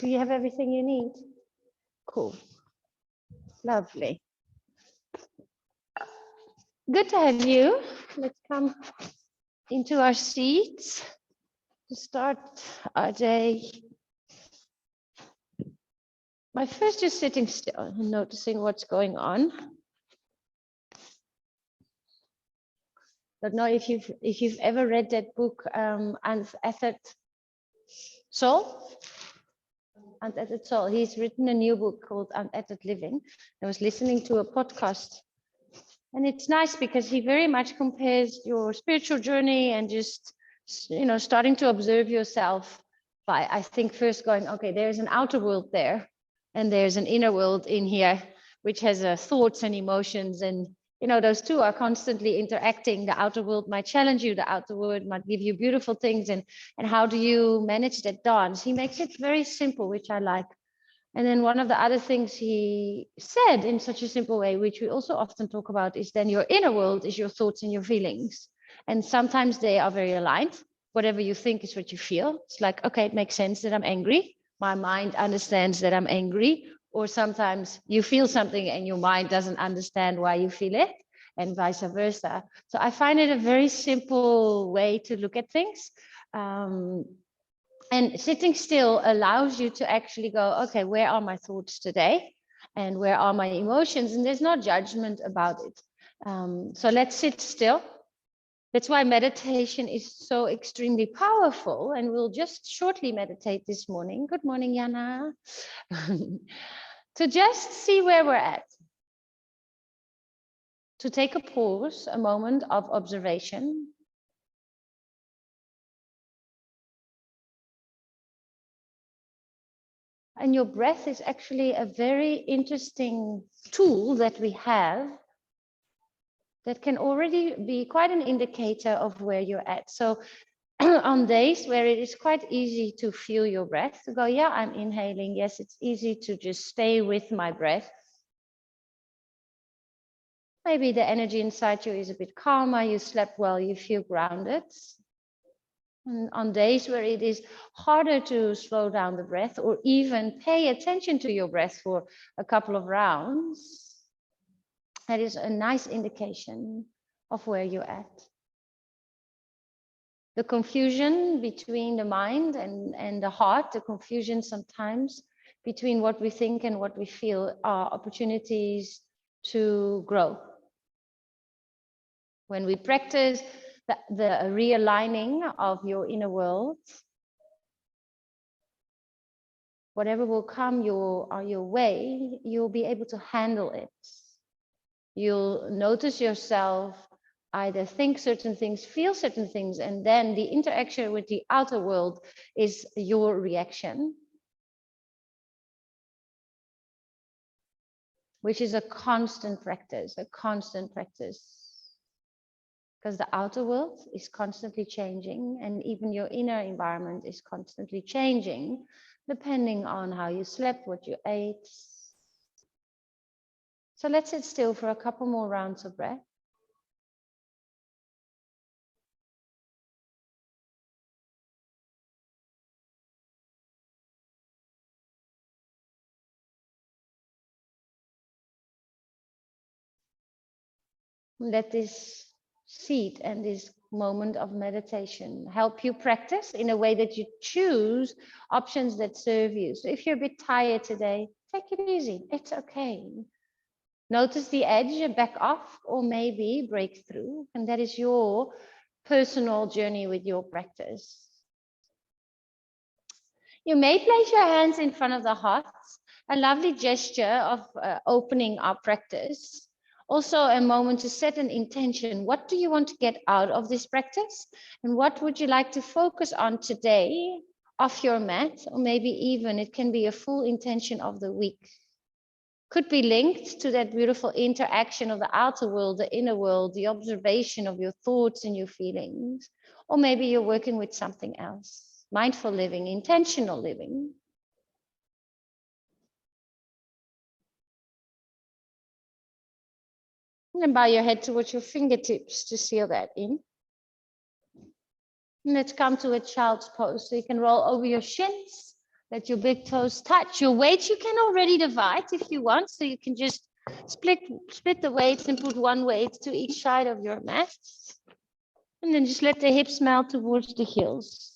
Do you have everything you need? Cool. Lovely. Good to have you. Let's come into our seats to start our day. My first is sitting still and noticing what's going on. Don't know if you've ever read that book, Untethered Soul. Untethered Soul. He's written a new book called Untethered Living. I was listening to a podcast, and it's nice because he very much compares your spiritual journey and just, starting to observe yourself by, I think, first going, okay, there's an outer world there, and there's an inner world in here, which has thoughts and emotions, and those two are constantly interacting. The outer world might challenge you, the outer world might give you beautiful things, and how do you manage that dance? He makes it very simple, which I like. And then one of the other things he said in such a simple way, which we also often talk about, is then your inner world is your thoughts and your feelings. And sometimes they are very aligned. Whatever you think is what you feel. It's like, okay, it makes sense that I'm angry. My mind understands that I'm angry. Or sometimes you feel something and your mind doesn't understand why you feel it, and vice versa. So I find it a very simple way to look at things. And sitting still allows you to actually go, okay, where are my thoughts today? And where are my emotions? And there's no judgment about it. So let's sit still. That's why meditation is so extremely powerful. And we'll just shortly meditate this morning. Good morning, Jana. To just see where we're at. To take a pause, a moment of observation. And your breath is actually a very interesting tool that we have that can already be quite an indicator of where you're at. So on days where it is quite easy to feel your breath, to go, yeah, I'm inhaling. Yes, it's easy to just stay with my breath. Maybe the energy inside you is a bit calmer, you slept well, you feel grounded. And on days where it is harder to slow down the breath or even pay attention to your breath for a couple of rounds, that is a nice indication of where you're at. The confusion between the mind and the heart, the confusion sometimes between what we think and what we feel, are opportunities to grow. When we practice the realigning of your inner world, whatever will come your way, you'll be able to handle it. You'll notice yourself either think certain things, feel certain things, and then the interaction with the outer world is your reaction, which is a constant practice, because the outer world is constantly changing, and even your inner environment is constantly changing, depending on how you slept, what you ate. So let's sit still for a couple more rounds of breath. Let this seat and this moment of meditation help you practice in a way that you choose options that serve you. So if you're a bit tired today, take it easy. It's okay. Notice the edge, back off, or maybe break through. And that is your personal journey with your practice. You may place your hands in front of the heart, a lovely gesture of opening our practice. Also a moment to set an intention. What do you want to get out of this practice? And what would you like to focus on today off your mat? Or maybe even it can be a full intention of the week. Could be linked to that beautiful interaction of the outer world, the inner world, the observation of your thoughts and your feelings. Or maybe you're working with something else. Mindful living, intentional living. And then bow your head towards your fingertips to seal that in. And let's come to a child's pose. So you can roll over your shins, Let your big toes touch. Your weights you can already divide if you want. So you can just split the weights and put one weight to each side of your mat. And then just let the hips melt towards the heels.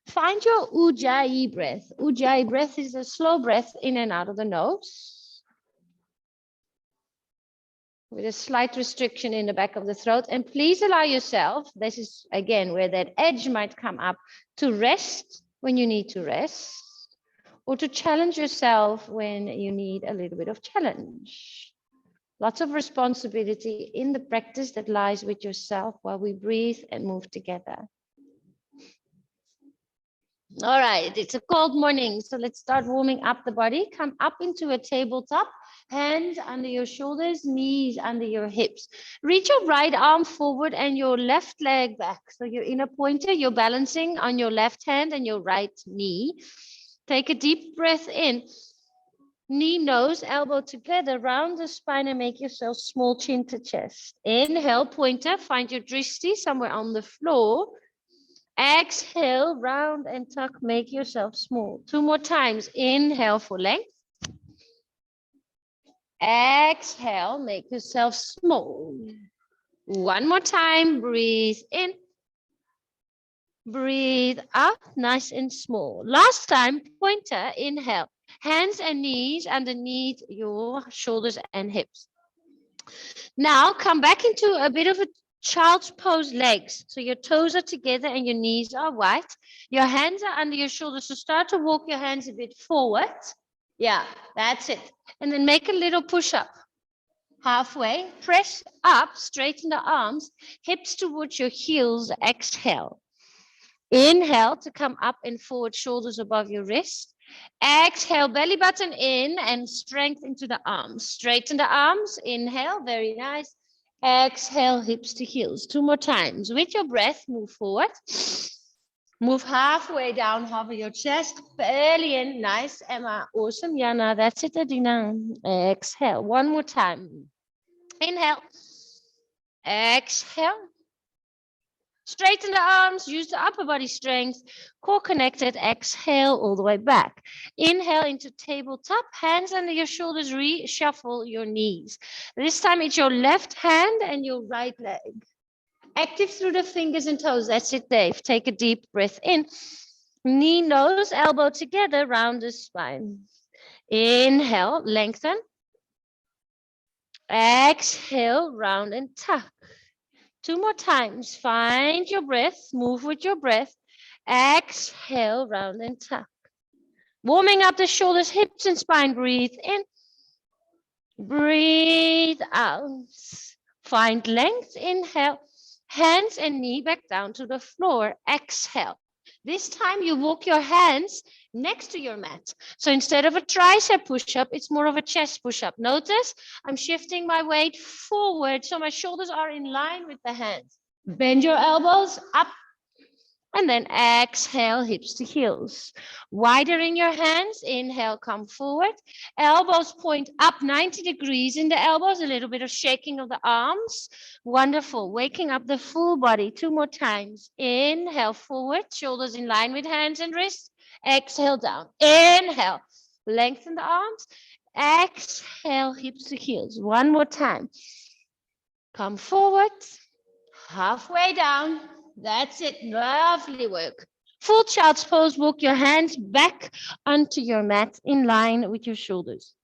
Find your ujjayi breath. Ujjayi breath is a slow breath in and out of the nose, with a slight restriction in the back of the throat. And please allow yourself, this is again where that edge might come up, to rest when you need to rest, or to challenge yourself when you need a little bit of challenge. Lots of responsibility in the practice that lies with yourself while we breathe and move together. All right, it's a cold morning, so let's start warming up the body. Come up into a tabletop, hands under your shoulders, knees under your hips. Reach your right arm forward and your left leg back. So you're in a pointer, you're balancing on your left hand and your right knee. Take a deep breath in. Knee, nose, elbow together, round the spine and make yourself small, chin to chest. Inhale, pointer, find your drishti somewhere on the floor. Exhale, round and tuck, make yourself small. 2 more times. Inhale for length. Exhale, make yourself small. 1 more time, breathe in. Breathe out, nice and small. Last time, pointer, inhale. Hands and knees underneath your shoulders and hips. Now come back into a bit of a child's pose legs. So your toes are together and your knees are wide. Your hands are under your shoulders. So start to walk your hands a bit forward. Yeah, that's it. And then make a little push up. Halfway, press up, straighten the arms, hips towards your heels, exhale. Inhale to come up and forward, shoulders above your wrist. Exhale, belly button in and strength into the arms. Straighten the arms, inhale, very nice. Exhale, hips to heels. 2 more times. With your breath, move forward. Move halfway down, hover your chest. Belly in, nice, Emma. Awesome, Yana. That's it, Adina. Exhale, 1 more time. Inhale. Exhale. Straighten the arms, use the upper body strength, core connected, exhale all the way back. Inhale into tabletop, hands under your shoulders, reshuffle your knees. This time it's your left hand and your right leg. Active through the fingers and toes, that's it, Dave. Take a deep breath in. Knee, nose, elbow together, round the spine. Inhale, lengthen. Exhale, round and tuck. 2 more times. Find your breath. Move with your breath. Exhale, round and tuck. Warming up the shoulders, hips, and spine. Breathe in. Breathe out. Find length. Inhale. Hands and knee back down to the floor. Exhale. This time you walk your hands next to your mat. So instead of a tricep push-up, it's more of a chest push-up. Notice I'm shifting my weight forward so my shoulders are in line with the hands. Bend your elbows up and then exhale, hips to heels. Wider in your hands, inhale, come forward. Elbows point up 90 degrees in the elbows, a little bit of shaking of the arms. Wonderful, waking up the full body. 2 more times. Inhale, forward, shoulders in line with hands and wrists. Exhale, down. Inhale, lengthen the arms. Exhale, hips to heels. 1 more time. Come forward, halfway down. That's it. Lovely work. Full child's pose. Walk your hands back onto your mat in line with your shoulders.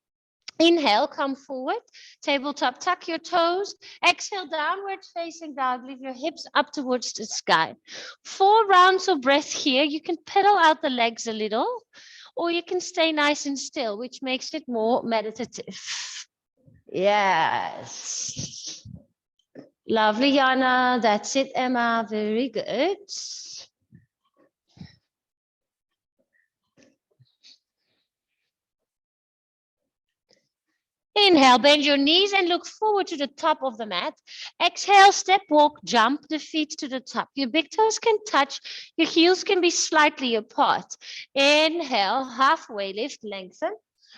Inhale, come forward. Tabletop, tuck your toes. Exhale, downward facing dog. Leave your hips up towards the sky. 4 rounds of breath here. You can pedal out the legs a little, or you can stay nice and still, which makes it more meditative. Yes. Lovely, Yana. That's it, Emma. Very good. Inhale, bend your knees and look forward to the top of the mat. Exhale, step, walk, jump the feet to the top. Your big toes can touch. Your heels can be slightly apart. Inhale, halfway lift, lengthen.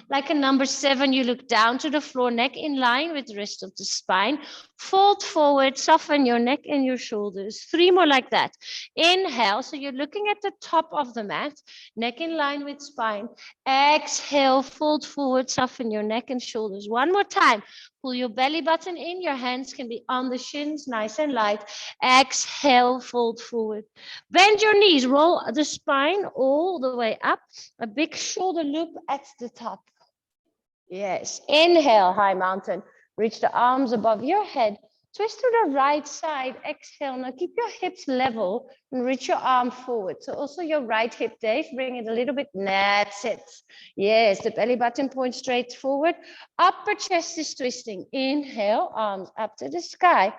Like a number 7, you look down to the floor, neck in line with the rest of the spine. Fold forward, soften your neck and your shoulders. 3 more like that. Inhale, so you're looking at the top of the mat, neck in line with spine. Exhale, fold forward, soften your neck and shoulders. 1 more time. Pull your belly button in, your hands can be on the shins, nice and light. Exhale, fold forward. Bend your knees, roll the spine all the way up. A big shoulder loop at the top. Yes, inhale, high mountain. Reach the arms above your head. Twist to the right side, exhale. Now keep your hips level and reach your arm forward. So also your right hip, Dave, bring it a little bit. That's it. Yes, the belly button points straight forward. Upper chest is twisting. Inhale, arms up to the sky.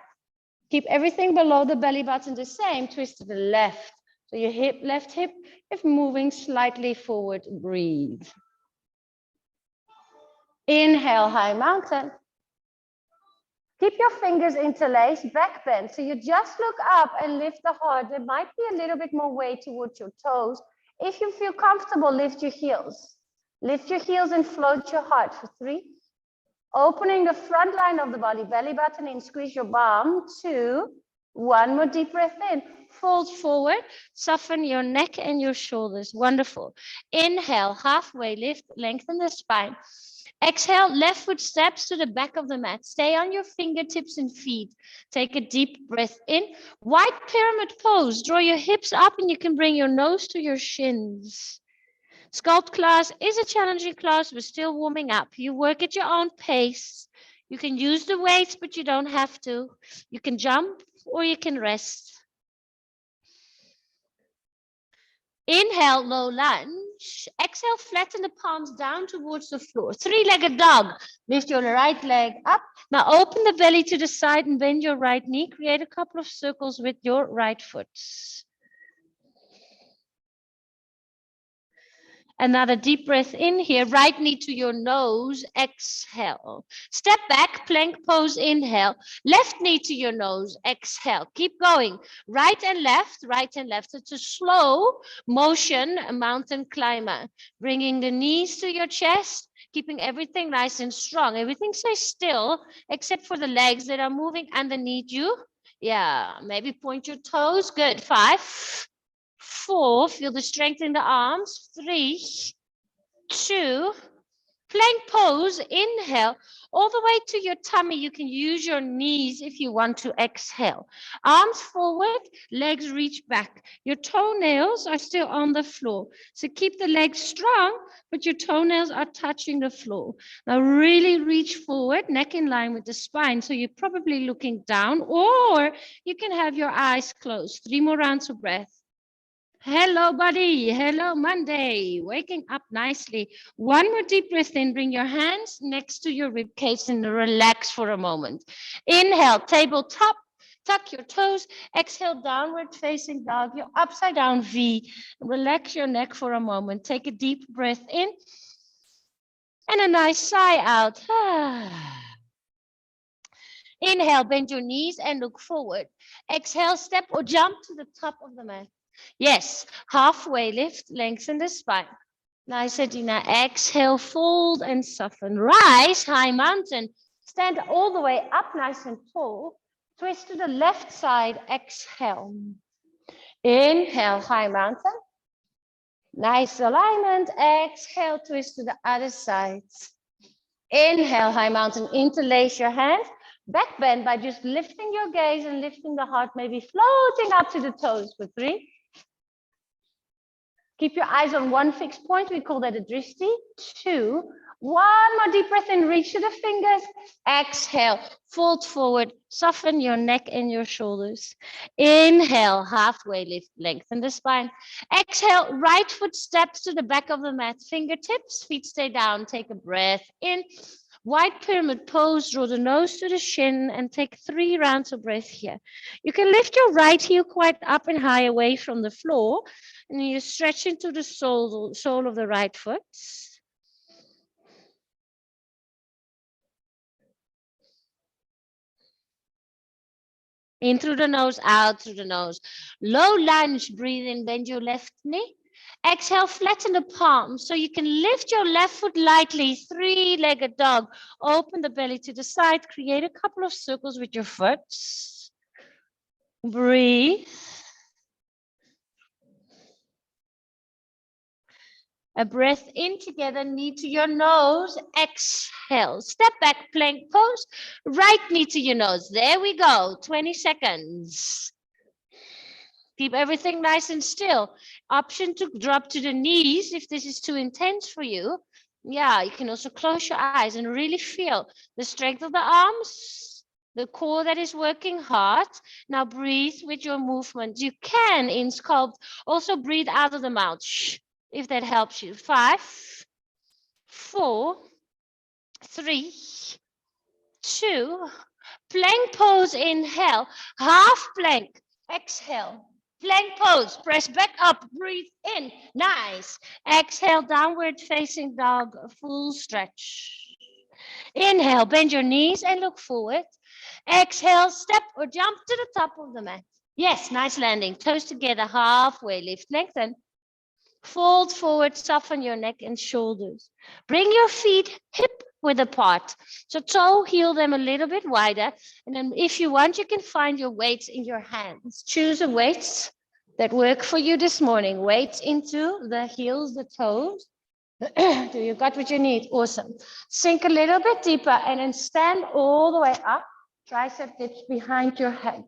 Keep everything below the belly button the same. Twist to the left. So your hip, left hip, if moving slightly forward, breathe. Inhale, high mountain. Keep your fingers interlaced, back bend. So you just look up and lift the heart. There might be a little bit more weight towards your toes. If you feel comfortable, lift your heels. Lift your heels and float your heart for 3. Opening the front line of the body, belly button in, squeeze your bum. 2. 1 more deep breath in. Fold forward, soften your neck and your shoulders. Wonderful. Inhale, halfway lift, lengthen the spine. Exhale, left foot steps to the back of the mat. Stay on your fingertips and feet. Take a deep breath in. Wide pyramid pose. Draw your hips up and you can bring your nose to your shins. Sculpt class is a challenging class. We're still warming up. You work at your own pace. You can use the weights, but you don't have to. You can jump or you can rest. Inhale, low lunge. Exhale, flatten the palms down towards the floor. 3-legged dog. Lift your right leg up. Now open the belly to the side and bend your right knee. Create a couple of circles with your right foot. Another deep breath in here, right knee to your nose, exhale. Step back, plank pose, inhale. Left knee to your nose, exhale. Keep going, right and left, right and left. It's a slow motion, a mountain climber. Bringing the knees to your chest, keeping everything nice and strong. Everything stays still, except for the legs that are moving underneath you. Yeah, maybe point your toes, good. 5, 4, feel the strength in the arms. 3, 2, plank pose, inhale, all the way to your tummy. You can use your knees if you want to exhale. Arms forward, legs reach back. Your toenails are still on the floor. So keep the legs strong, but your toenails are touching the floor. Now really reach forward, neck in line with the spine. So you're probably looking down, or you can have your eyes closed. 3 more rounds of breath. Hello, buddy. Hello, Monday. Waking up nicely. 1 more deep breath in. Bring your hands next to your rib cage and relax for a moment. Inhale, tabletop. Tuck your toes. Exhale, downward facing dog. Your upside down V. Relax your neck for a moment. Take a deep breath in. And a nice sigh out. Inhale, bend your knees and look forward. Exhale, step or jump to the top of the mat. Yes, halfway lift, lengthen the spine. Nice, Adina. Exhale, fold and soften. Rise, high mountain. Stand all the way up, nice and tall. Twist to the left side, exhale. Inhale, high mountain. Nice alignment. Exhale, twist to the other side. Inhale, high mountain. Interlace your hands. Back bend by just lifting your gaze and lifting the heart, maybe floating up to the toes for 3. Keep your eyes on one fixed point. We call that a drishti. 2. 1 more deep breath in. Reach to the fingers. Exhale. Fold forward. Soften your neck and your shoulders. Inhale. Halfway lift. Lengthen the spine. Exhale. Right foot steps to the back of the mat. Fingertips. Feet stay down. Take a breath in. Wide pyramid pose, draw the nose to the shin and take 3 rounds of breath here. You can lift your right heel quite up and high away from the floor, and you stretch into the sole of the right foot. In through the nose, out through the nose. Low lunge, breathe in, bend your left knee. Exhale, flatten the palms so you can lift your left foot lightly, three-legged dog. Open the belly to the side, create a couple of circles with your foot. Breathe. A breath in together, knee to your nose, exhale. Step back, plank pose, right knee to your nose. There we go, 20 seconds. Keep everything nice and still. Option to drop to the knees if this is too intense for you. Yeah, you can also close your eyes and really feel the strength of the arms, the core that is working hard. Now breathe with your movement. You can, in Sculpt, also breathe out of the mouth, if that helps you. 5, 4, 3, 2, plank pose, inhale, half plank, exhale. Plank pose, press back up, breathe in, nice. Exhale, downward facing dog, full stretch. Inhale, bend your knees and look forward. Exhale, step or jump to the top of the mat. Yes, nice landing, toes together, halfway lift, lengthen. Fold forward, soften your neck and shoulders. Bring your feet hip width apart. So toe heel them a little bit wider. And then if you want, you can find your weights in your hands. Choose a weights that work for you this morning. Weights into the heels, the toes. Do you got what you need? Awesome. Sink a little bit deeper and then stand all the way up. Tricep dips behind your head.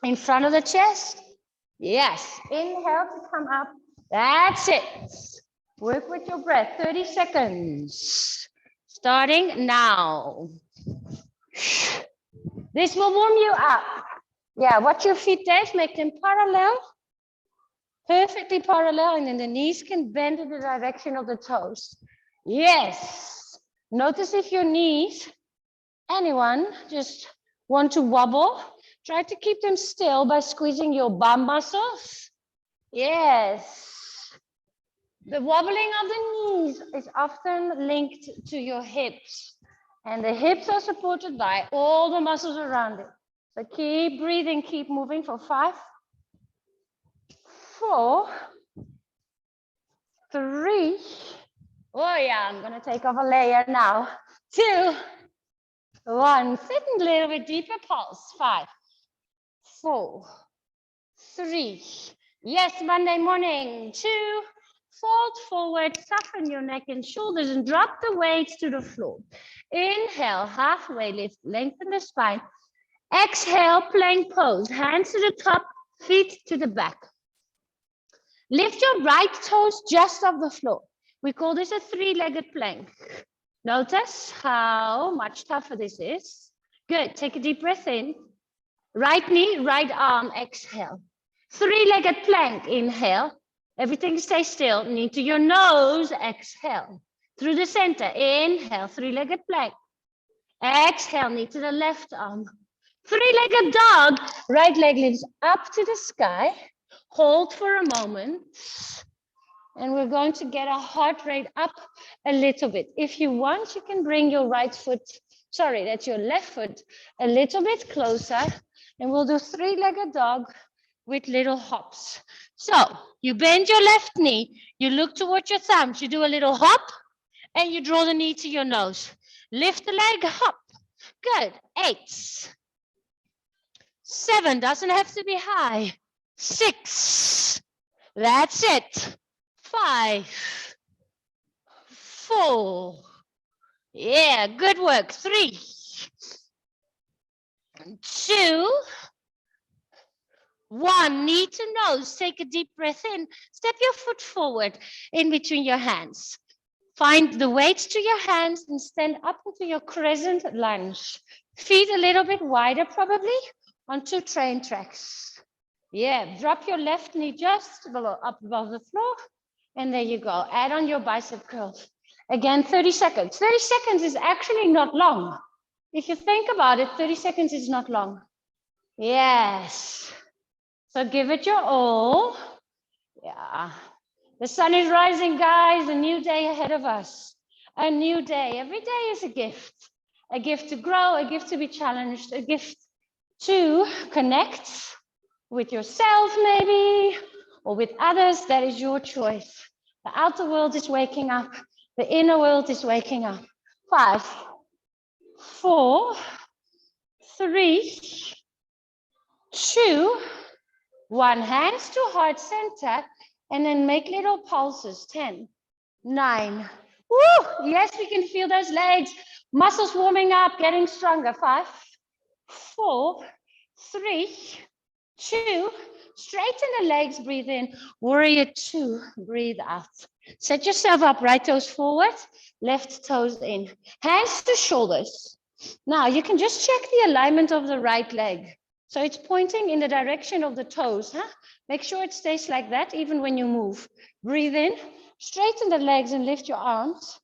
In front of the chest. Yes. Inhale to come up. That's it. Work with your breath. 30 seconds. Starting now. This will warm you up. Yeah, watch your feet, Dave. Make them parallel. Perfectly parallel. And then the knees can bend in the direction of the toes. Yes. Notice if your knees, anyone, just want to wobble. Try to keep them still by squeezing your bum muscles. Yes. The wobbling of the knees is often linked to your hips, and the hips are supported by all the muscles around it. So keep breathing, keep moving for 5, 4, 3. Oh yeah, I'm gonna take off a layer now. 2, 1. Sit a little bit deeper, pulse. 5, 4, 3. Yes, Monday morning. 2. Fold forward, soften your neck and shoulders and drop the weights to the floor. Inhale, halfway lift, lengthen the spine. Exhale, plank pose, hands to the top, feet to the back. Lift your right toes just off the floor. We call this a three-legged plank. Notice how much tougher this is. Good, take a deep breath in. Right knee, right arm, exhale. Three-legged plank, inhale. Everything stays still. Knee to your nose. Exhale. Through the center. Inhale. Three-legged plank. Exhale. Knee to the left arm. Three-legged dog. Right leg lifts up to the sky. Hold for a moment. And we're going to get our heart rate up a little bit. If you want, you can bring your right foot, sorry, that's your left foot, a little bit closer. And we'll do three-legged dog with little hops. So you bend your left knee, you look towards your thumbs, you do a little hop, and you draw the knee to your nose. Lift the leg, hop. Good. 8, 7, doesn't have to be high. 6, that's it. 5, 4, yeah, good work. 3, 2, 1, knee to nose, take a deep breath in, step your foot forward in between your hands. Find the weights to your hands and stand up into your crescent lunge. Feet a little bit wider probably on 2 train tracks. Yeah, drop your left knee just below, up above the floor. And there you go, add on your bicep curls. Again, 30 seconds. 30 seconds is actually not long. If you think about it, 30 seconds is not long. Yes. So give it your all. Yeah. The sun is rising, guys. A new day ahead of us. A new day. Every day is a gift. A gift to grow, a gift to be challenged, a gift to connect with yourself maybe, or or with others, that is your choice. The outer world is waking up. The inner world is waking up. 5, 4, 3, 2, 1. Hands to heart center, and then make little pulses. 10, 9. Woo! Yes, we can feel those legs. Muscles warming up, getting stronger. 5, 4, 3, 2. Straighten the legs, breathe in. Warrior 2, breathe out. Set yourself up, right toes forward, left toes in. Hands to shoulders. Now you can just check the alignment of the right leg. So it's pointing in the direction of the toes. Huh? Make sure it stays like that even when you move. Breathe in, straighten the legs and lift your arms.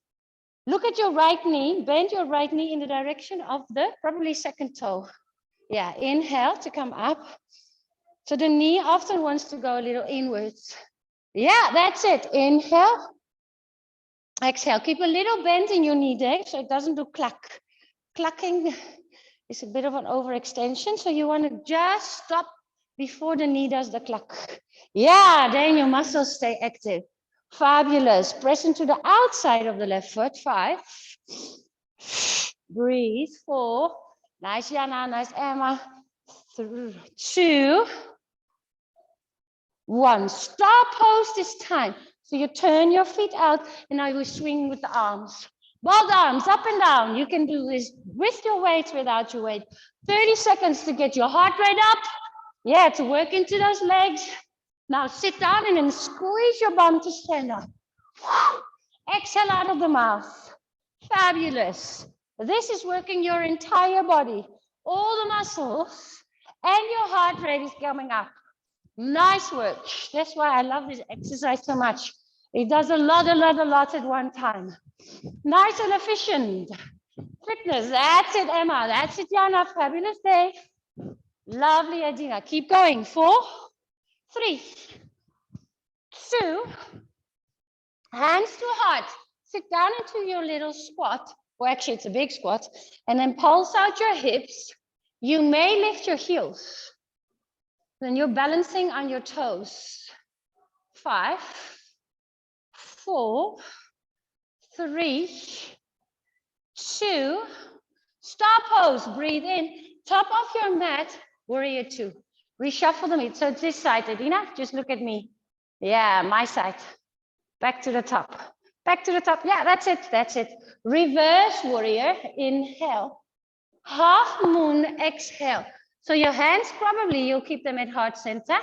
Look at your right knee, bend your right knee in the direction of the probably second toe. Yeah, inhale to come up. So the knee often wants to go a little inwards. Yeah, that's it. Inhale. Exhale. Keep a little bend in your knee, Dave, so it doesn't do cluck. Clucking is a bit of an overextension, so you want to just stop before the knee does the cluck. Yeah, then your muscles stay active. Fabulous. Press into the outside of the left foot. 5. Breathe. 4. Nice, Jana. Nice, Emma. 3, 2, 1. Star pose this time. So you turn your feet out and now you swing with the arms. Both arms up and down. You can do this with your weight, without your weight. 30 seconds to get your heart rate up. Yeah, to work into those legs. Now sit down and then squeeze your bum to stand up. Exhale out of the mouth. Fabulous. This is working your entire body. All the muscles and your heart rate is coming up. Nice work. That's why I love this exercise so much. It does a lot at one time. Nice and efficient. Fitness. That's it, Emma. That's it, Jana. Fabulous day. Lovely, Adina. Keep going. 4, 3, 2. Hands to heart. Sit down into your little squat. Well, actually, it's a big squat. And then pulse out your hips. You may lift your heels. Then you're balancing on your toes. 5, 4, 3, 2. Star pose. Breathe in. Top of your mat. Warrior 2. Reshuffle the meat. So it's this side, Adina. Just look at me. Yeah, my side. Back to the top. Back to the top. Yeah, that's it. That's it. Reverse warrior. Inhale. Half moon. Exhale. So your hands, probably you'll keep them at heart center.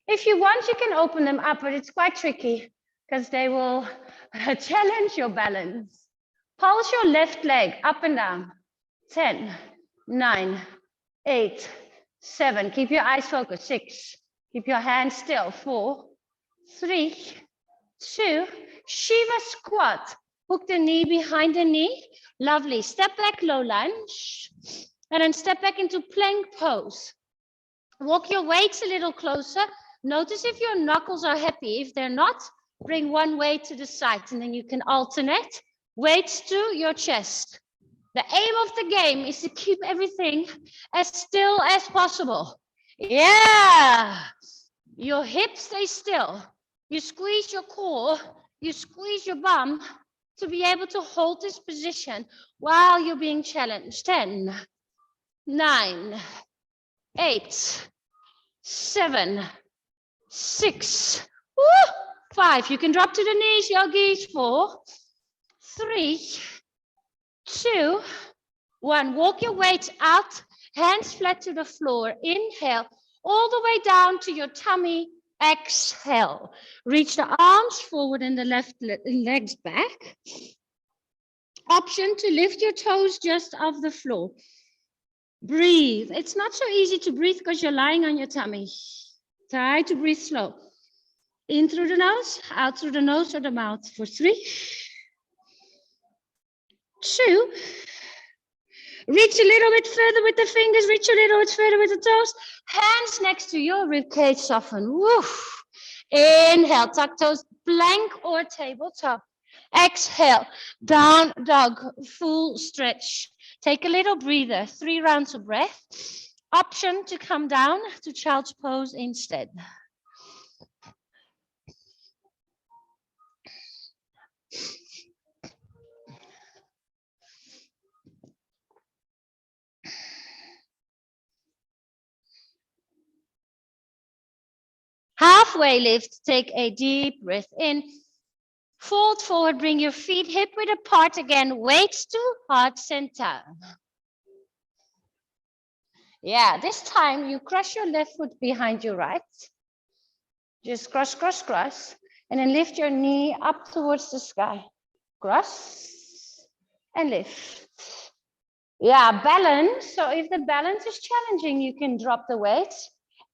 If you want, you can open them up, but it's quite tricky because they will challenge your balance. Pulse your left leg up and down. 10, 9, 8, 7. Keep your eyes focused. 6. Keep your hands still. 4, 3, 2. Shiva squat. Hook the knee behind the knee. Lovely. Step back, low lunge. And then step back into plank pose. Walk your weights a little closer. Notice if your knuckles are happy. If they're not, bring one weight to the side and then you can alternate weights to your chest. The aim of the game is to keep everything as still as possible. Yeah. Your hips stay still. You squeeze your core. You squeeze your bum to be able to hold this position while you're being challenged. 10, 9, 8, 7, 6, 5. You can drop to the knees, yogis. 4, 3, 2, 1. Walk your weight out, hands flat to the floor. Inhale, all the way down to your tummy. Exhale. Reach the arms forward and the left legs back. Option to lift your toes just off the floor. Breathe. It's not so easy to breathe because you're lying on your tummy. Try to breathe slow. In through the nose, out through the nose or the mouth for 3, 2. Reach a little bit further with the fingers, reach a little bit further with the toes. Hands next to your ribcage, soften. Woof. Inhale, tuck toes, plank or tabletop. Exhale, down dog, full stretch. Take a little breather, 3 rounds of breath. Option to come down to child's pose instead. halfway lift, take a deep breath in. Fold forward, bring your feet hip width apart again, weights to heart center. Yeah, this time you cross your left foot behind your right. Just cross, cross, cross, and then lift your knee up towards the sky. Cross and lift. Yeah, balance. So if the balance is challenging, you can drop the weight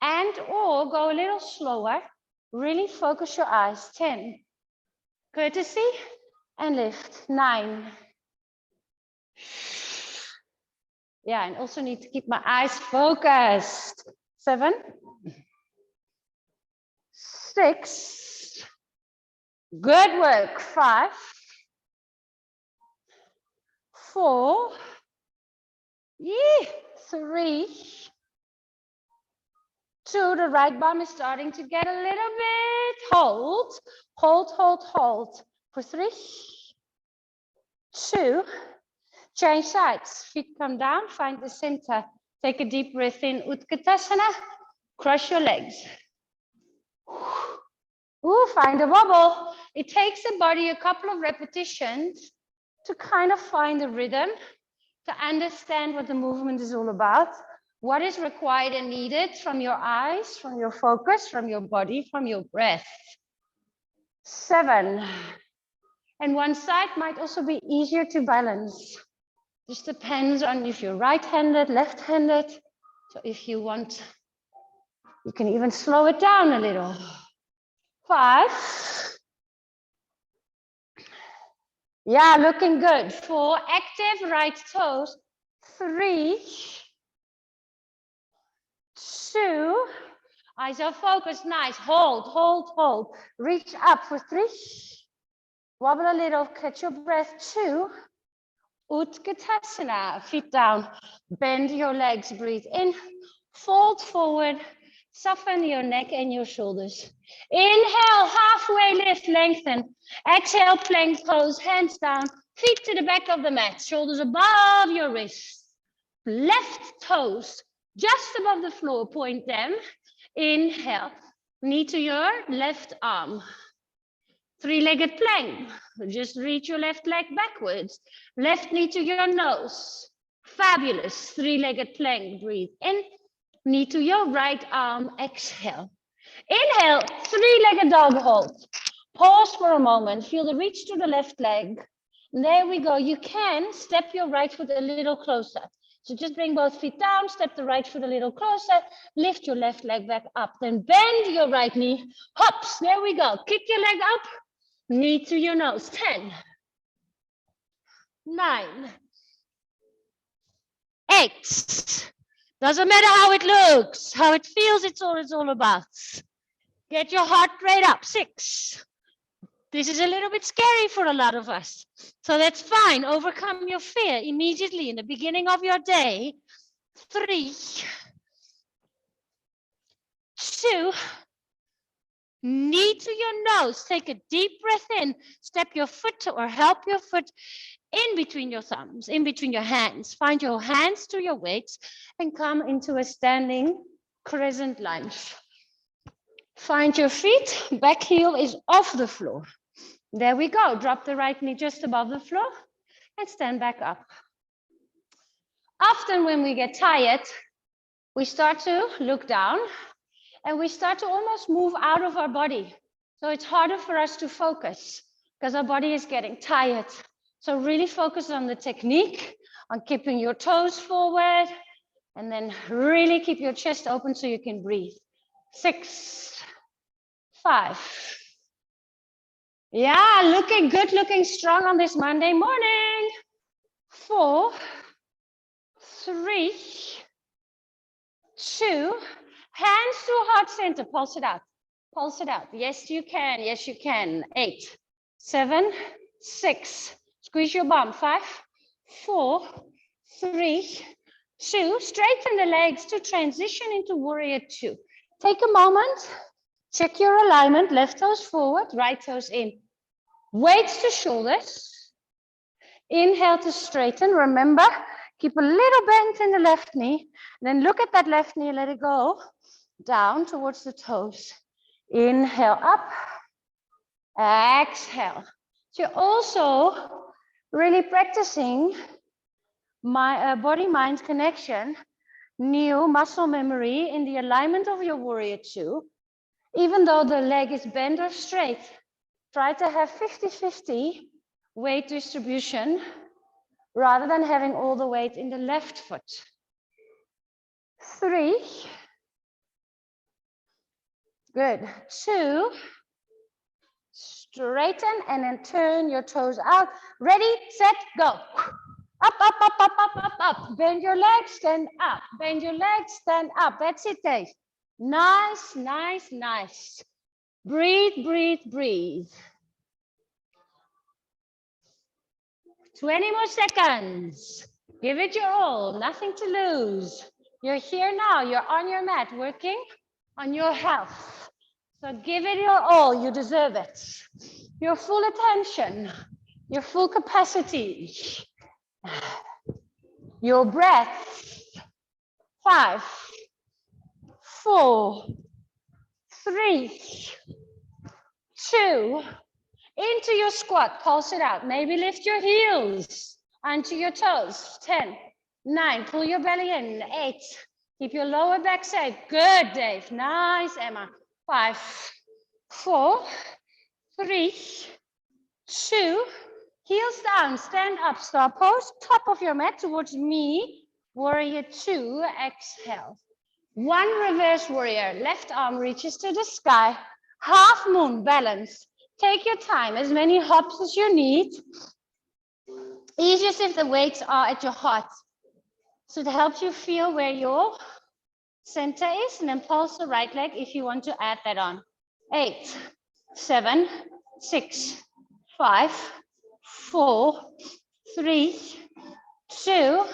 and or go a little slower. Really focus your eyes. 10. Courtesy and lift. 9. Yeah, and also need to keep my eyes focused. 7. 6. Good work. 5. 4. 3. 2. The right bum is starting to get a little bit. Hold, hold, hold, hold. For 3. 2. Change sides. Feet come down. Find the center. Take a deep breath in. Utkatasana. Cross your legs. Ooh, find a wobble. It takes the body a couple of repetitions to kind of find the rhythm, to understand what the movement is all about, what is required and needed from your eyes, from your focus, from your body, from your breath. 7. And one side might also be easier to balance. Just depends on if you're right-handed, left-handed. So if you want, you can even slow it down a little. 5. Yeah, looking good. 4. Active right toes. 3. 2. Eyes are focused. Nice. Hold, hold, hold. Reach up for 3. Wobble a little. Catch your breath. 2. Utkatasana. Feet down. Bend your legs. Breathe in. Fold forward. Soften your neck and your shoulders. Inhale, halfway lift, lengthen. Exhale, plank pose, hands down, feet to the back of the mat, shoulders above your wrists. Left toes just above the floor, point them. Inhale, knee to your left arm. 3-legged plank, just reach your left leg backwards. Left knee to your nose. Fabulous, 3-legged plank, breathe in. Knee to your right arm, exhale. Inhale, 3-legged dog hold. Pause for a moment, feel the reach to the left leg. There we go. You can step your right foot a little closer. So just bring both feet down, step the right foot a little closer, lift your left leg back up, then bend your right knee, hops, there we go. Kick your leg up, knee to your nose. 10, 9, 8. Doesn't matter how it looks, how it feels, it's all about. Get your heart rate up. 6. This is a little bit scary for a lot of us. So that's fine. Overcome your fear immediately in the beginning of your day. 3, 2, knee to your nose. Take a deep breath in. Step your foot or help your foot in between your thumbs, in between your hands. Find your hands to your weights and come into a standing crescent lunge. Find your feet, back heel is off the floor. There we go. Drop the right knee just above the floor and stand back up. Often when we get tired, we start to look down and we start to almost move out of our body. So it's harder for us to focus because our body is getting tired. So really focus on the technique, on keeping your toes forward, and then really keep your chest open so you can breathe. 6, 5. Yeah, looking good, looking strong on this Monday morning. 4, 3, 2, hands to heart center, pulse it out. Pulse it out. Yes, you can. Yes, you can. 8, 7, 6. Squeeze your bum. 5, 4, 3, 2. Straighten the legs to transition into warrior 2. Take a moment. Check your alignment. Left toes forward, right toes in. Weights to shoulders. Inhale to straighten. Remember, keep a little bend in the left knee. Then look at that left knee. Let it go down towards the toes. Inhale up, exhale. So you're also really practicing my body-mind connection, new muscle memory in the alignment of your warrior two. Even though the leg is bent or straight, try to have 50-50 weight distribution rather than having all the weight in the left foot. 3. Good. 2. Straighten and then turn your toes out. Ready, set, go. Up, up, up, up, up, up, up. Bend your legs, stand up. Bend your legs, stand up. That's it, Dave. Nice, nice, nice. Breathe, breathe, breathe. 20 more seconds. Give it your all, nothing to lose. You're here now, you're on your mat, working on your health. So give it your all, you deserve it. Your full attention, your full capacity. Your breath. 5, 4, 3, 2, into your squat, pulse it out. Maybe lift your heels onto your toes. 10, 9, pull your belly in. 8, keep your lower back safe. Good, Dave. Nice, Emma. 5, 4, 3, 2, heels down, stand up, star pose, top of your mat towards me. Warrior 2, exhale. 1 reverse warrior, left arm reaches to the sky. Half moon, balance. Take your time, as many hops as you need. Easiest if the weights are at your heart. So it helps you feel where your center is, and then pulse the right leg if you want to add that on. 8, 7, 6, 5, 4, 3, 2.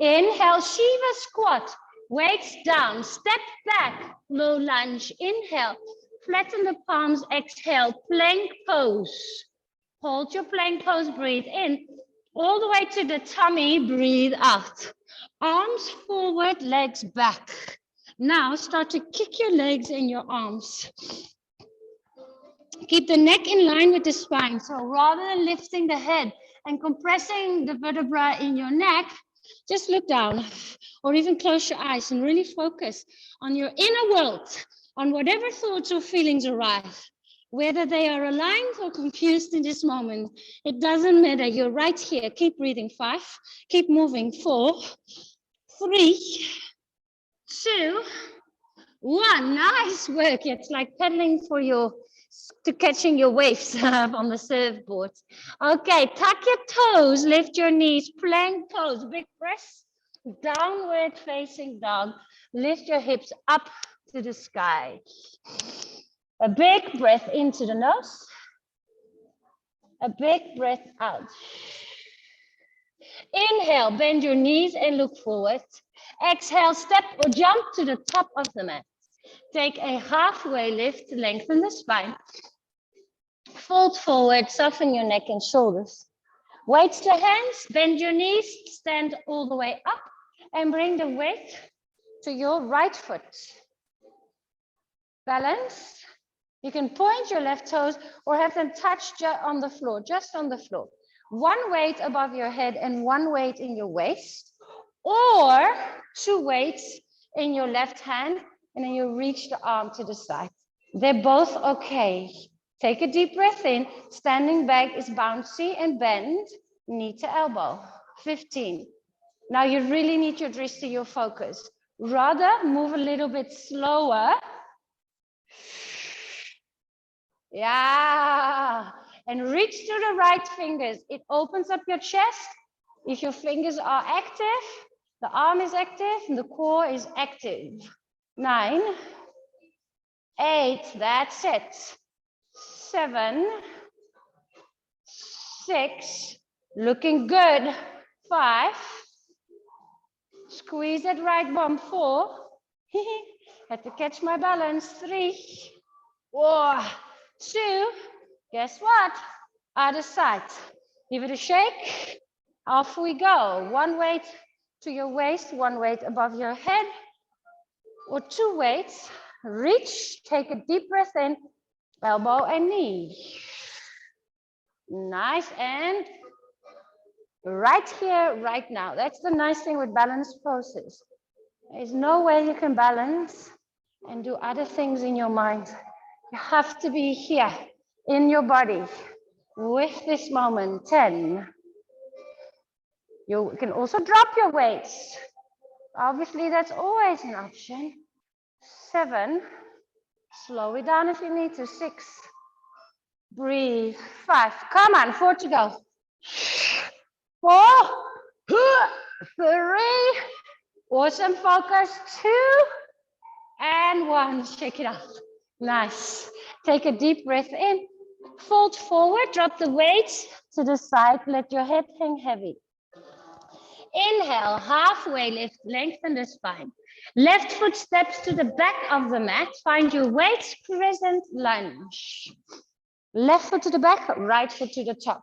Inhale, Shiva squat. Weights down, step back, low lunge. Inhale, flatten the palms, exhale, plank pose. Hold your plank pose, breathe in. All the way to the tummy, breathe out. Arms forward, legs back. Now start to kick your legs and your arms. Keep the neck in line with the spine. So rather than lifting the head and compressing the vertebra in your neck, just look down or even close your eyes and really focus on your inner world, on whatever thoughts or feelings arise, whether they are aligned or confused in this moment. It doesn't matter. You're right here. Keep breathing. 5, keep moving. 4, 3, 2, 1. Nice work. It's like pedaling for to catching your waves on the surfboard. Okay, tuck your toes, lift your knees, plank pose, big press, downward facing dog. Lift your hips up to the sky. A big breath into the nose. A big breath out. Inhale, bend your knees and look forward. Exhale, step or jump to the top of the mat. Take a halfway lift, lengthen the spine. Fold forward, soften your neck and shoulders. Weights to hands, bend your knees, stand all the way up and bring the weight to your right foot. Balance. You can point your left toes or have them touch on the floor, just on the floor. 1 weight above your head and 1 weight in your waist, or 2 weights in your left hand, and then you reach the arm to the side. They're both okay. Take a deep breath in. Standing back is bouncy and bend, knee to elbow. 15. Now you really need to address to your focus. Rather move a little bit slower. Yeah. And reach to the right fingers. It opens up your chest. If your fingers are active, the arm is active and the core is active. 9, 8, that's it. 7, 6, looking good. 5, squeeze that right bum. 4, had to catch my balance. 3, 4, 2, guess what? Other side. Give it a shake. Off we go. 1 weight to your waist, 1 weight above your head, or 2 weights reach, take a deep breath in, elbow and knee. Nice, and right here, right now. That's the nice thing with balanced poses. There's no way you can balance and do other things in your mind. You have to be here in your body with this moment. 10. You can also drop your weights. Obviously, that's always an option. 7. Slow it down if you need to. 6. Breathe. 5. Come on, 4 to go. 4. 3. Awesome focus. 2. And 1. Shake it off. Nice. Take a deep breath in. Fold forward. Drop the weights to the side. Let your head hang heavy. Inhale, halfway lift, lengthen the spine. Left foot steps to the back of the mat. Find your weights, crescent lunge. Left foot to the back, right foot to the top.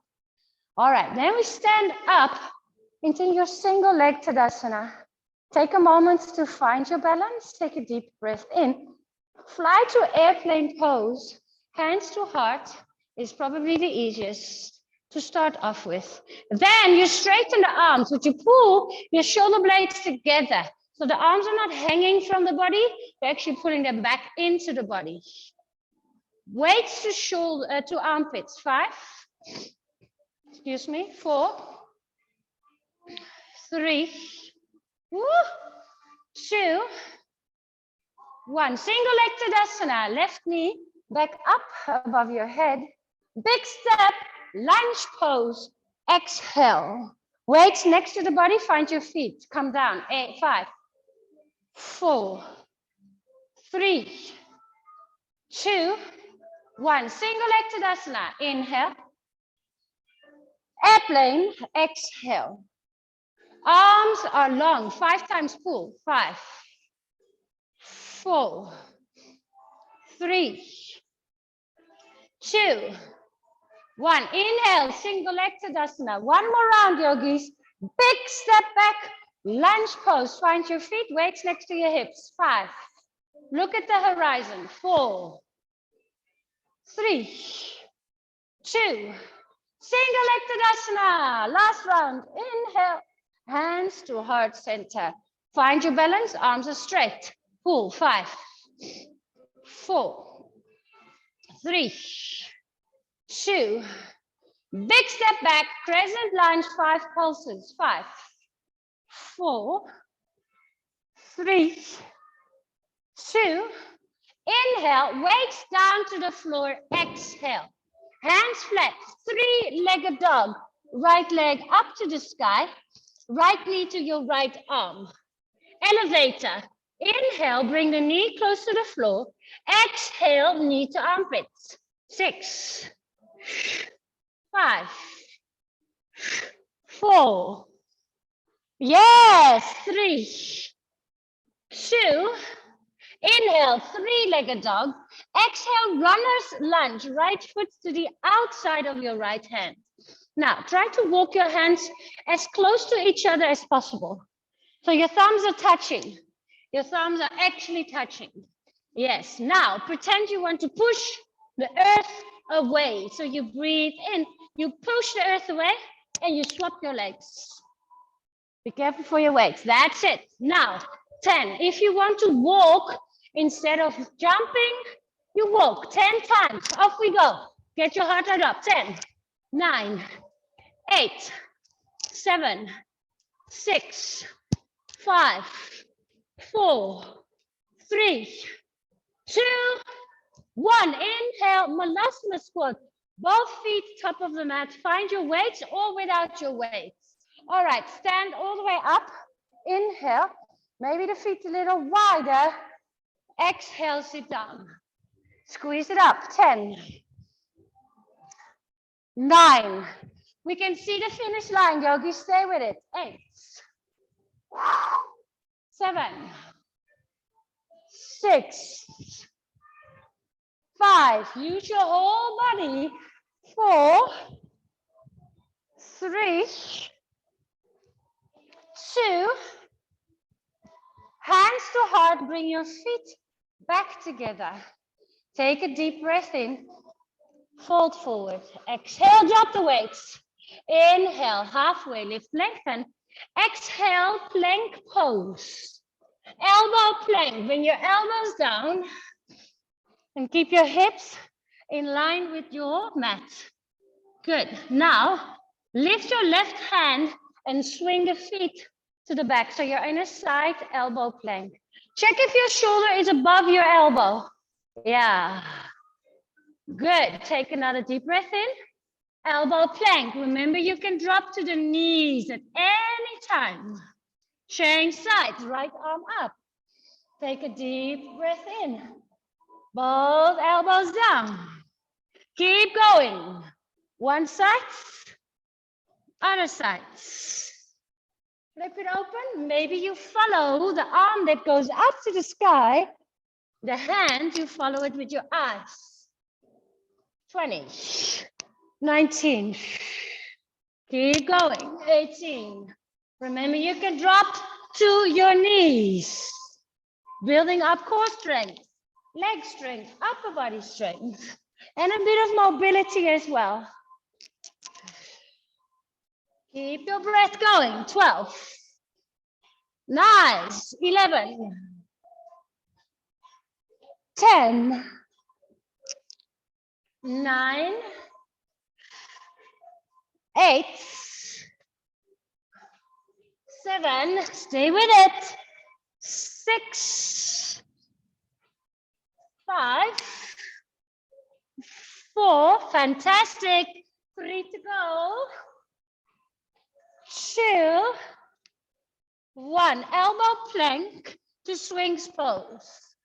All right, then we stand up into your single leg Tadasana. Take a moment to find your balance. Take a deep breath in. Fly to airplane pose. Hands to heart is probably the easiest to start off with. Then you straighten the arms, but you pull your shoulder blades together. So the arms are not hanging from the body, you're actually pulling them back into the body. Weights to shoulder, to armpits. 5, excuse me, 4, 3, 2, 1. Single leg Tadasana, left knee back up above your head. Big step. Lunge pose, exhale. Weights next to the body, find your feet. Come down, 8, 5, 4, 3, 2, 1. Single leg Tadasana, inhale. Airplane, exhale. Arms are long, 5 times pull. 5, 4, 3, 2, 1. Inhale, single leg Tadasana. One more round, yogis. Big step back, lunge pose. Find your feet, weights next to your hips. 5. Look at the horizon. 4, 3, 2. Single leg Tadasana. Last round. Inhale, hands to heart center. Find your balance, arms are straight. Pull. 5, 4, 3, 2. Big step back, crescent lunge, 5 pulses. 5, 4, 3, 2. Inhale, weights down to the floor. Exhale. Hands flat, 3-legged dog. Right leg up to the sky. Right knee to your right arm. Elevator. Inhale, bring the knee close to the floor. Exhale, knee to armpits. 6, 5, 4. Yes, 3, 2. Inhale, 3-legged dog. Exhale, runner's lunge. Right foot to the outside of your right hand. Now, try to walk your hands as close to each other as possible. So your thumbs are touching. Your thumbs are actually touching. Yes, now pretend you want to push the earth away. So you breathe in, you push the earth away, and you swap your legs. Be careful for your weights. That's it. Now, 10. If you want to walk instead of jumping, you walk 10 times. Off we go. Get your heart rate up. 10, 9, 8, 7, 6, 5, 4, 3, 2, 1. Inhale, Malasana squat. Both feet top of the mat. Find your weights or without your weights. All right, stand all the way up. Inhale, maybe the feet a little wider. Exhale, sit down. Squeeze it up. 10, 9. We can see the finish line, yogis. Stay with it. 8, 7, 6, 5. Use your whole body. 4, 3, 2. Hands to heart. Bring your feet back together. Take a deep breath in, fold forward. Exhale, drop the weights. Inhale, halfway lift, lengthen. Exhale, plank pose. Elbow plank, bring your elbows down and keep your hips in line with your mat. Good. Now, lift your left hand and swing the feet to the back. So you're in a side elbow plank. Check if your shoulder is above your elbow. Yeah. Good. Take another deep breath in. Elbow plank. Remember, you can drop to the knees at any time. Change sides. Right arm up. Take a deep breath in. Both elbows down. Keep going. One side, other side. Flip it open. Maybe you follow the arm that goes up to the sky. The hand, you follow it with your eyes. 20, 19. Keep going. 18. Remember, you can drop to your knees. Building up core strength, leg strength, upper body strength, and a bit of mobility as well. Keep your breath going. 12. Nice. 11. 10. 9. 8. 7. Stay with it. 6. 5. 4. Fantastic. 3 to go. 2. 1. Elbow plank to swings pose.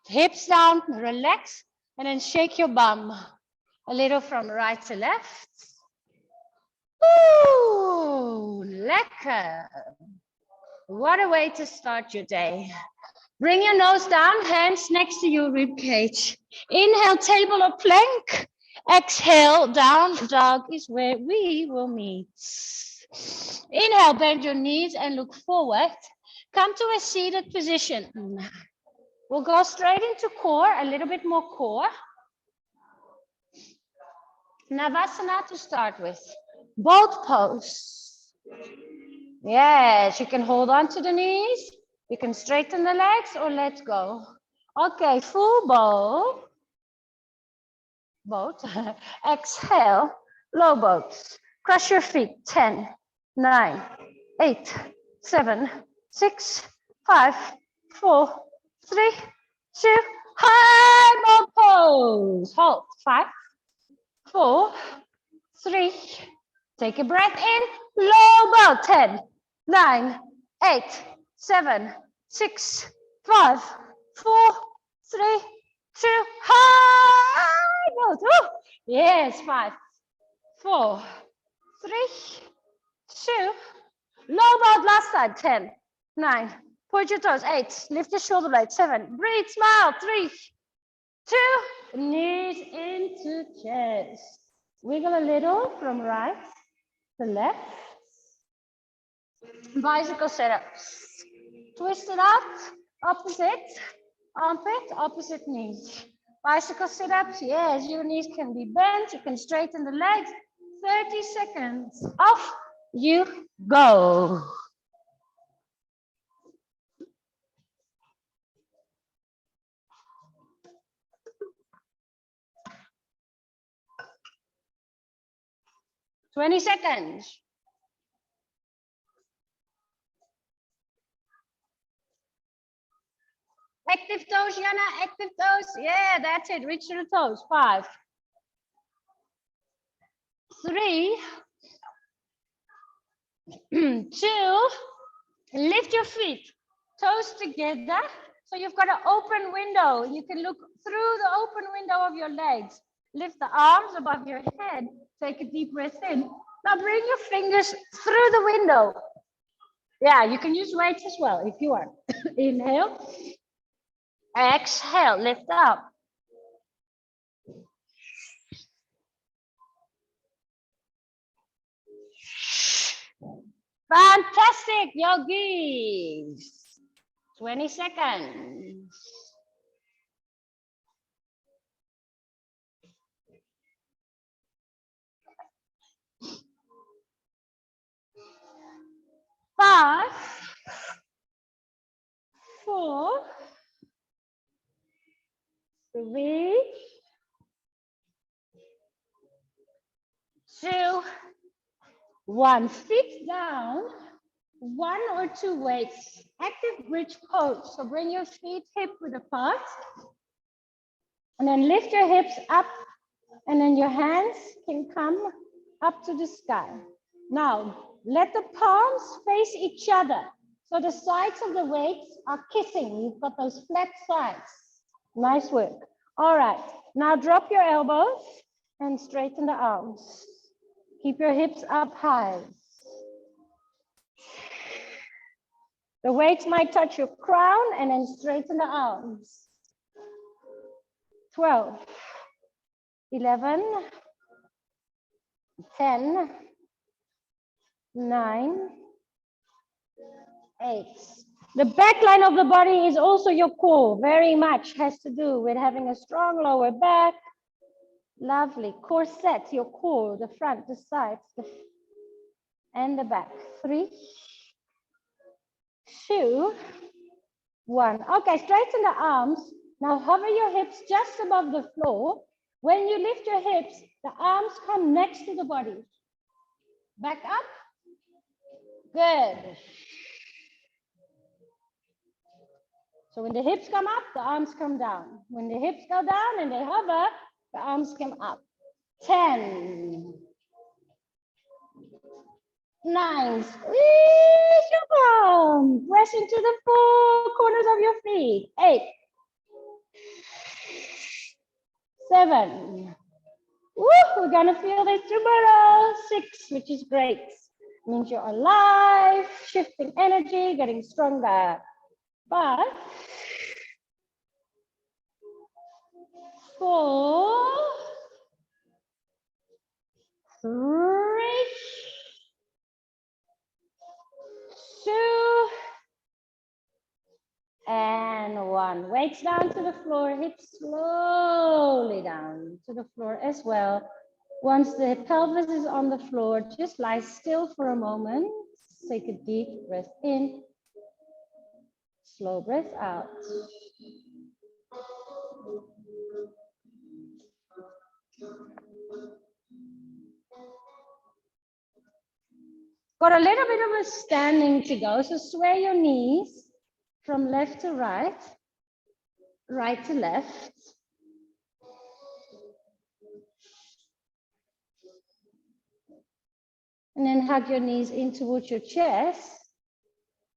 Hips down, relax, and then shake your bum. A little from right to left. Ooh, lekker. What a way to start your day. Bring your nose down, hands next to your rib cage. Inhale, table or plank. Exhale, down dog is where we will meet. Inhale, bend your knees and look forward. Come to a seated position. We'll go straight into core, a little bit more core. Navasana to start with. Boat pose. Yes, you can hold on to the knees. You can straighten the legs or let go. Okay, full bow. Boat. Exhale, low boat. Cross your feet. 10, 9, 8, 7, 6, 5, 4, 3, 2, high boat pose. Hold. 5, 4, 3. Take a breath in. Low boat. 10, 9, 8, 7, 6, 5, 4, 3, 2. High boat. Woo. Yes. 5, 4, 3, 2. Low boat last side. 10, 9. Point your toes. 8. Lift your shoulder blade. 7. Breathe. Smile. 3, 2. Knees into chest. Wiggle a little from right to left. Bicycle setups. Twist it out. Opposite armpit, opposite knees. Bicycle sit-ups. Yes, your knees can be bent. You can straighten the legs. 30 seconds. Off you go. Twenty seconds. Active toes, Jana. Active toes. Yeah, that's it. Reach to the toes. 5, 3, 2. Lift your feet. Toes together. So you've got an open window. You can look through the open window of your legs. Lift the arms above your head. Take a deep breath in. Now bring your fingers through the window. Yeah, you can use weights as well if you want. Inhale. Exhale. Lift up. Fantastic, yogis. 20 seconds. 5, 4, 3, 2, 1. Feet down, 1 or 2 weights. Active bridge pose. So bring your feet hip width apart. And then lift your hips up. And then your hands can come up to the sky. Now, let the palms face each other. So the sides of the weights are kissing. You've got those flat sides. Nice work. All right. Now drop your elbows and straighten the arms. Keep your hips up high. The weights might touch your crown and then straighten the arms. 12, 11, 10, 9, 8. The back line of the body is also your core. Very much has to do with having a strong lower back. Lovely. Core set, your core, the front, the sides, and the back. 3, 2, 1. Okay, straighten the arms. Now hover your hips just above the floor. When you lift your hips, the arms come next to the body. Back up. Good. So when the hips come up, the arms come down. When the hips go down and they hover, the arms come up. 10. 9. Squeeze your palm. Press into the 4 corners of your feet. 8. 7. Woo, we're gonna feel this tomorrow. 6, which is great. Means you're alive, shifting energy, getting stronger. 5, 4, 3, 2, and 1. Weights down to the floor, hips slowly down to the floor as well. Once the pelvis is on the floor, just lie still for a moment. Take a deep breath in. Slow breath out. Got a little bit of a standing to go, so sway your knees from left to right, right to left. And then hug your knees in towards your chest.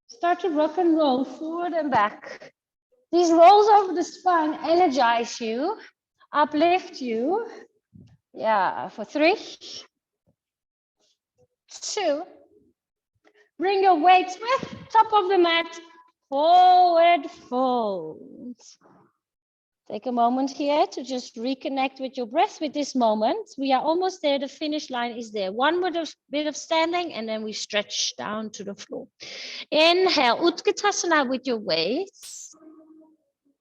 Start to rock and roll forward and back. These rolls over the spine energize you, uplift you. Yeah, for 3, 2. Bring your weights with top of the mat, forward fold. Take a moment here to just reconnect with your breath with this moment. We are almost there. The finish line is there. One bit of standing, and then we stretch down to the floor. Inhale, Utkatasana with your weights.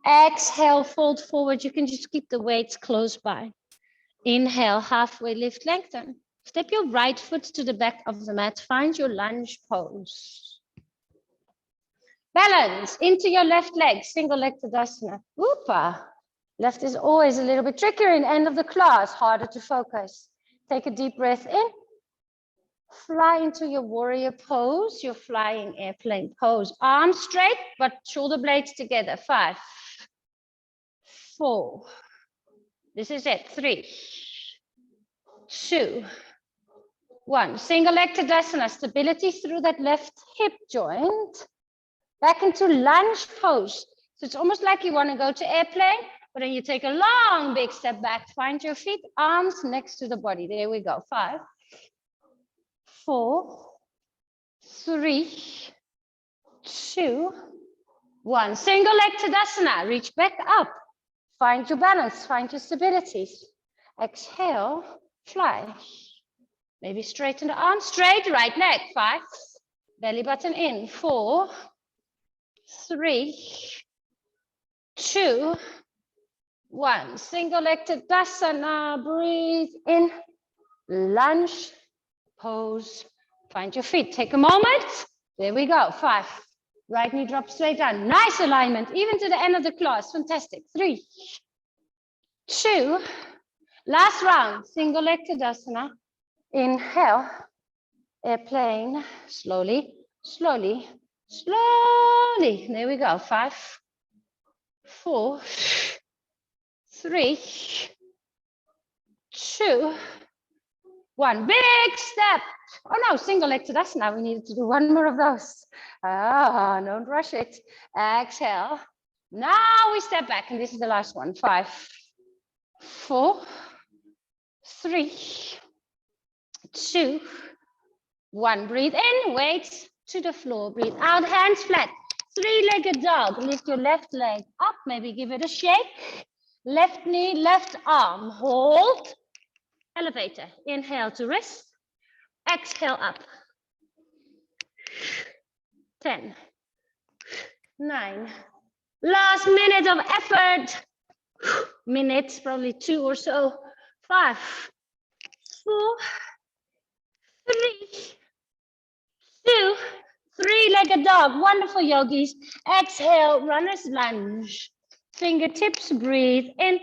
Exhale, fold forward. You can just keep the weights close by. Inhale, halfway lift, lengthen. Step your right foot to the back of the mat. Find your lunge pose. Balance into your left leg, single leg Tadasana. Oopa. Left is always a little bit trickier in the end of the class, harder to focus. Take a deep breath in. Fly into your warrior pose, your flying airplane pose. Arms straight, but shoulder blades together. 5, 4. This is it. 3, 2, 1. Single leg Tadasana. Stability through that left hip joint. Back into lunge pose. So it's almost like you want to go to airplane, but then you take a long, big step back. Find your feet, arms next to the body. There we go. 5, 4, 3, 2, 1. Single leg Tadasana. Reach back up. Find your balance. Find your stability. Exhale. Fly. Maybe straighten the arms. Straight right leg. 5. Belly button in. 4, 3, 2, 1. Single leg Tadasana. Breathe in. Lunge pose. Find your feet. Take a moment. There we go. 5. Right knee drops straight down. Nice alignment, even to the end of the class. Fantastic. 3, 2. Last round. Single leg Tadasana. Inhale. Airplane. Slowly, slowly, slowly. There we go. 5, 4, 3, 2, 1. Big step. Oh no, single leg Tadasana. We needed to do one more of those. Don't rush it. Exhale. Now we step back, and this is the last one. 5, 4, 3, 2, 1. Breathe in, weight to the floor. Breathe out, hands flat. 3-legged dog. Lift your left leg up, maybe give it a shake. Left knee, left arm. Hold. Elevator. Inhale to wrist. Exhale up. 10, 9. Last minute of effort. Minutes, probably 2 or so. 5, 4, 3, 2. 3-legged dog. Wonderful, yogis. Exhale, runner's lunge. Fingertips, breathe in.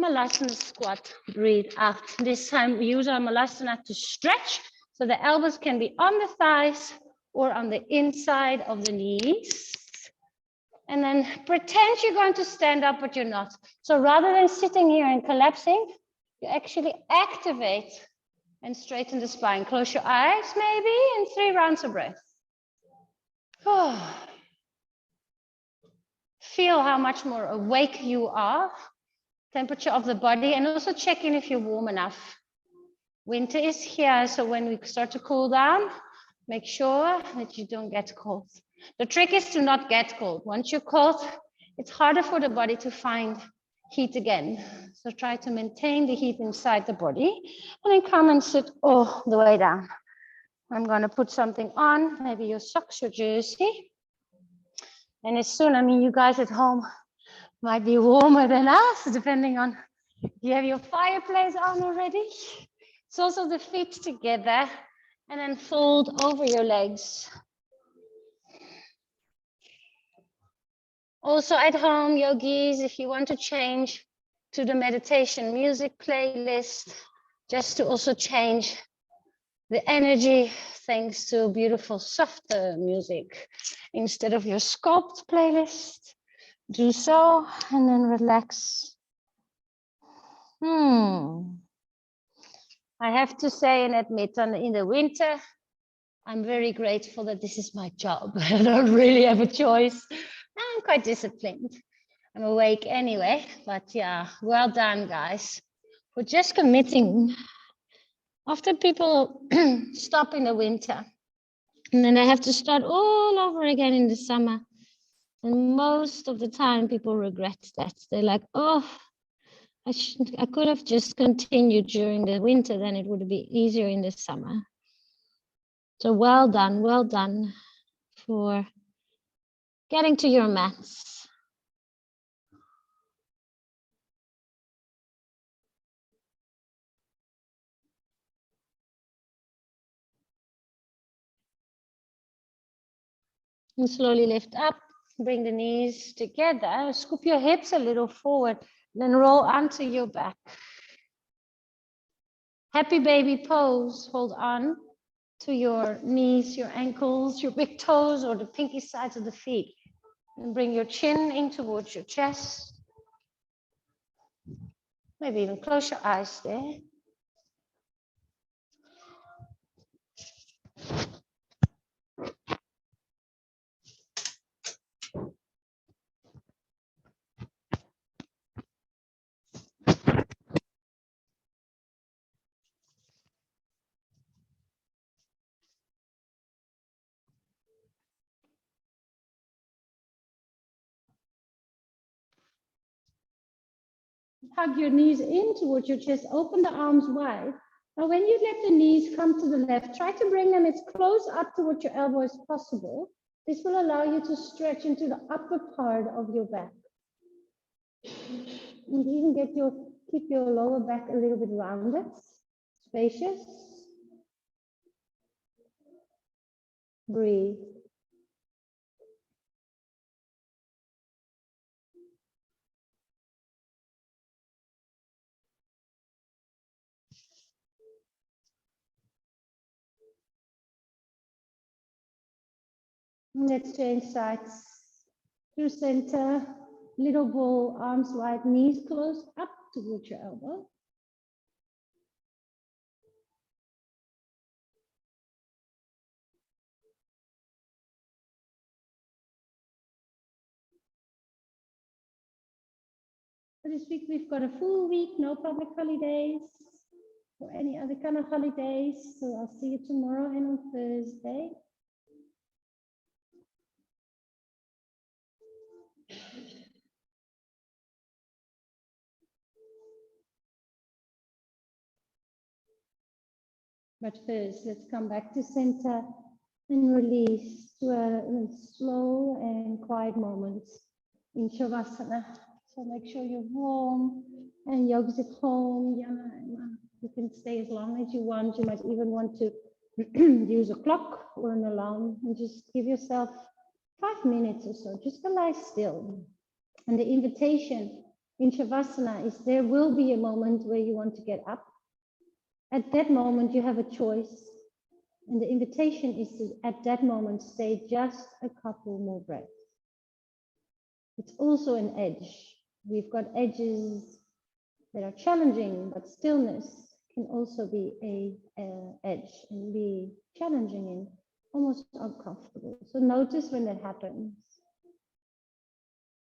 Malasana squat, breathe out. This time we use our Malasana to stretch, so the elbows can be on the thighs or on the inside of the knees. And then pretend you're going to stand up, but you're not. So rather than sitting here and collapsing, you actually activate and straighten the spine. Close your eyes, maybe, and 3 rounds of breath. Feel how much more awake you are. Temperature of the body, and also check in if you're warm enough. Winter is here, so when we start to cool down, make sure that you don't get cold. The trick is to not get cold. Once you're cold, it's harder for the body to find heat again. So try to maintain the heat inside the body, and then come and sit all the way down. I'm going to put something on, maybe your socks, your jersey. And as soon, you guys at home might be warmer than us, depending on, you have your fireplace on already. It's also the feet together, and then fold over your legs. Also at home, yogis, if you want to change to the meditation music playlist, just to also change the energy, thanks to beautiful, softer music, instead of your Sculpt playlist. Do so, and then relax. I have to say and admit, in the winter, I'm very grateful that this is my job. I don't really have a choice. I'm quite disciplined. I'm awake anyway, but yeah, well done, guys, for just committing. Often people stop in the winter, and then they have to start all over again in the summer. And most of the time, people regret that. They're like, oh, I could have just continued during the winter, then it would be easier in the summer. So well done for getting to your mats. And slowly lift up, bring the knees together, scoop your hips a little forward, then roll onto your back. Happy baby pose, hold on to your knees, your ankles, your big toes, or the pinky sides of the feet. And bring your chin in towards your chest. Maybe even close your eyes there. Hug your knees in towards your chest, open the arms wide. Now when you let the knees come to the left, try to bring them as close up towards your elbow as possible. This will allow you to stretch into the upper part of your back. And even keep your lower back a little bit rounded, spacious. breathe. Let's change sides to center, little ball, arms wide, knees close up towards your elbow. For this week, we've got a full week, no public holidays or any other kind of holidays. So I'll see you tomorrow and on Thursday. But first, let's come back to center and release to a slow and quiet moments in Shavasana. So make sure you're warm and yoga's at home. You can stay as long as you want. You might even want to use a clock or an alarm and just give yourself 5 minutes or so just to lie still. And the invitation in Shavasana is there will be a moment where you want to get up. At that moment, you have a choice. And the invitation is to, at that moment, stay just a couple more breaths. It's also an edge. We've got edges that are challenging, but stillness can also be a edge and be challenging and almost uncomfortable. So notice when that happens.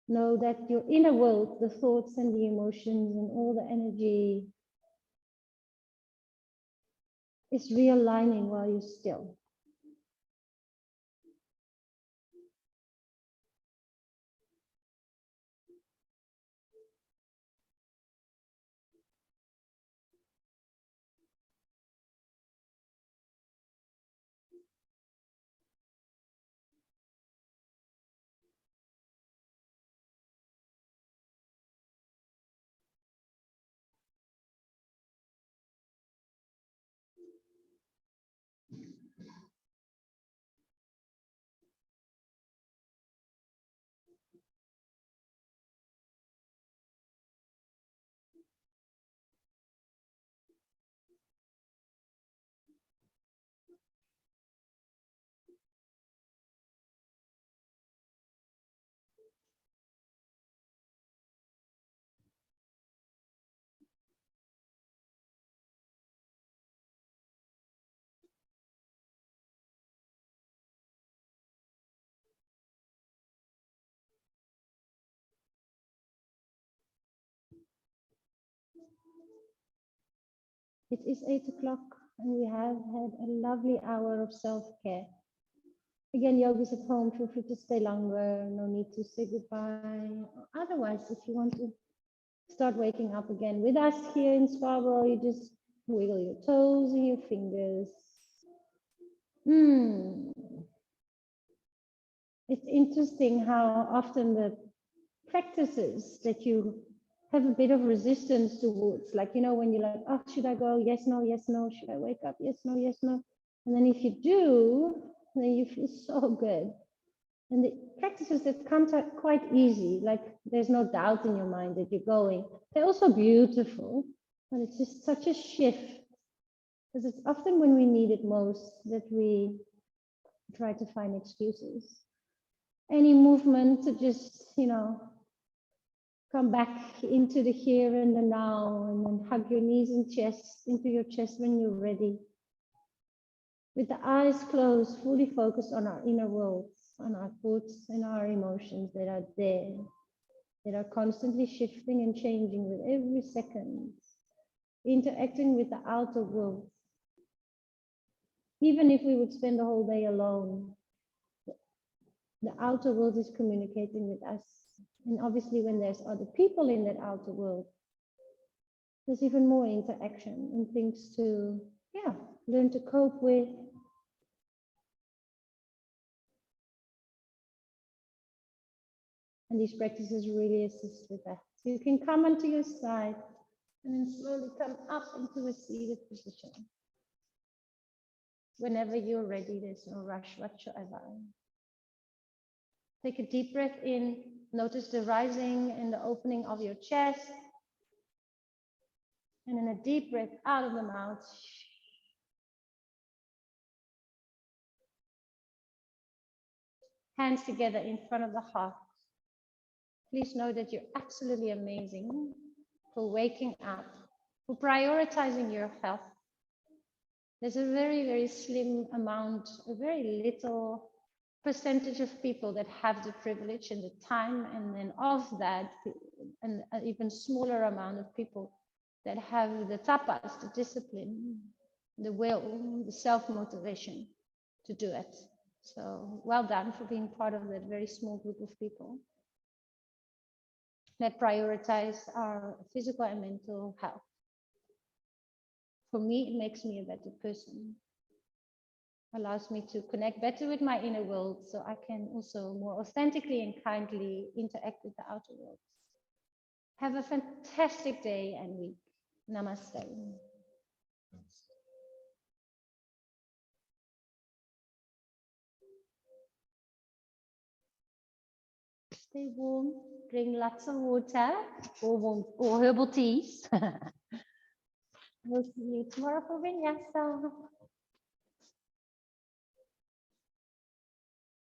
Know that your inner world, the thoughts and the emotions and all the energy is realigning while you're still. It is 8 o'clock and we have had a lovely hour of self-care. Again, yogis at home, feel free to stay longer, no need to say goodbye. Otherwise, if you want to start waking up again with us here in Scarborough, you just wiggle your toes and your fingers. It's interesting how often the practices that you have a bit of resistance towards, like, you know, when you're like, oh, should I go? Yes, no, yes, no. Should I wake up? Yes, no, yes, no. And then if you do, then you feel so good. And the practices that come quite easy, like there's no doubt in your mind that you're going. They're also beautiful, but it's just such a shift. Because it's often when we need it most that we try to find excuses. Any movement to just, you know, come back into the here and the now, and then hug your knees and chest into your chest when you're ready. With the eyes closed, fully focused on our inner worlds, on our thoughts and our emotions that are there, that are constantly shifting and changing with every second, interacting with the outer world. Even if we would spend the whole day alone, the outer world is communicating with us. And obviously when there's other people in that outer world, there's even more interaction and things to, learn to cope with. And these practices really assist with that. So you can come onto your side and then slowly come up into a seated position. Whenever you're ready, there's no rush whatsoever. Take a deep breath in. Notice the rising and the opening of your chest. And then a deep breath out of the mouth. Hands together in front of the heart. Please know that you're absolutely amazing for waking up, for prioritizing your health. There's a very, very slim amount, a very little percentage of people that have the privilege and the time, and then of that, an even smaller amount of people that have the tapas, the discipline, the will, the self-motivation to do it. So well done for being part of that very small group of people that prioritize our physical and mental health. For me, it makes me a better person. Allows me to connect better with my inner world so I can also more authentically and kindly interact with the outer world. Have a fantastic day and week. Namaste. Stay warm, drink lots of water or herbal teas. We'll see you tomorrow for Vinyasa.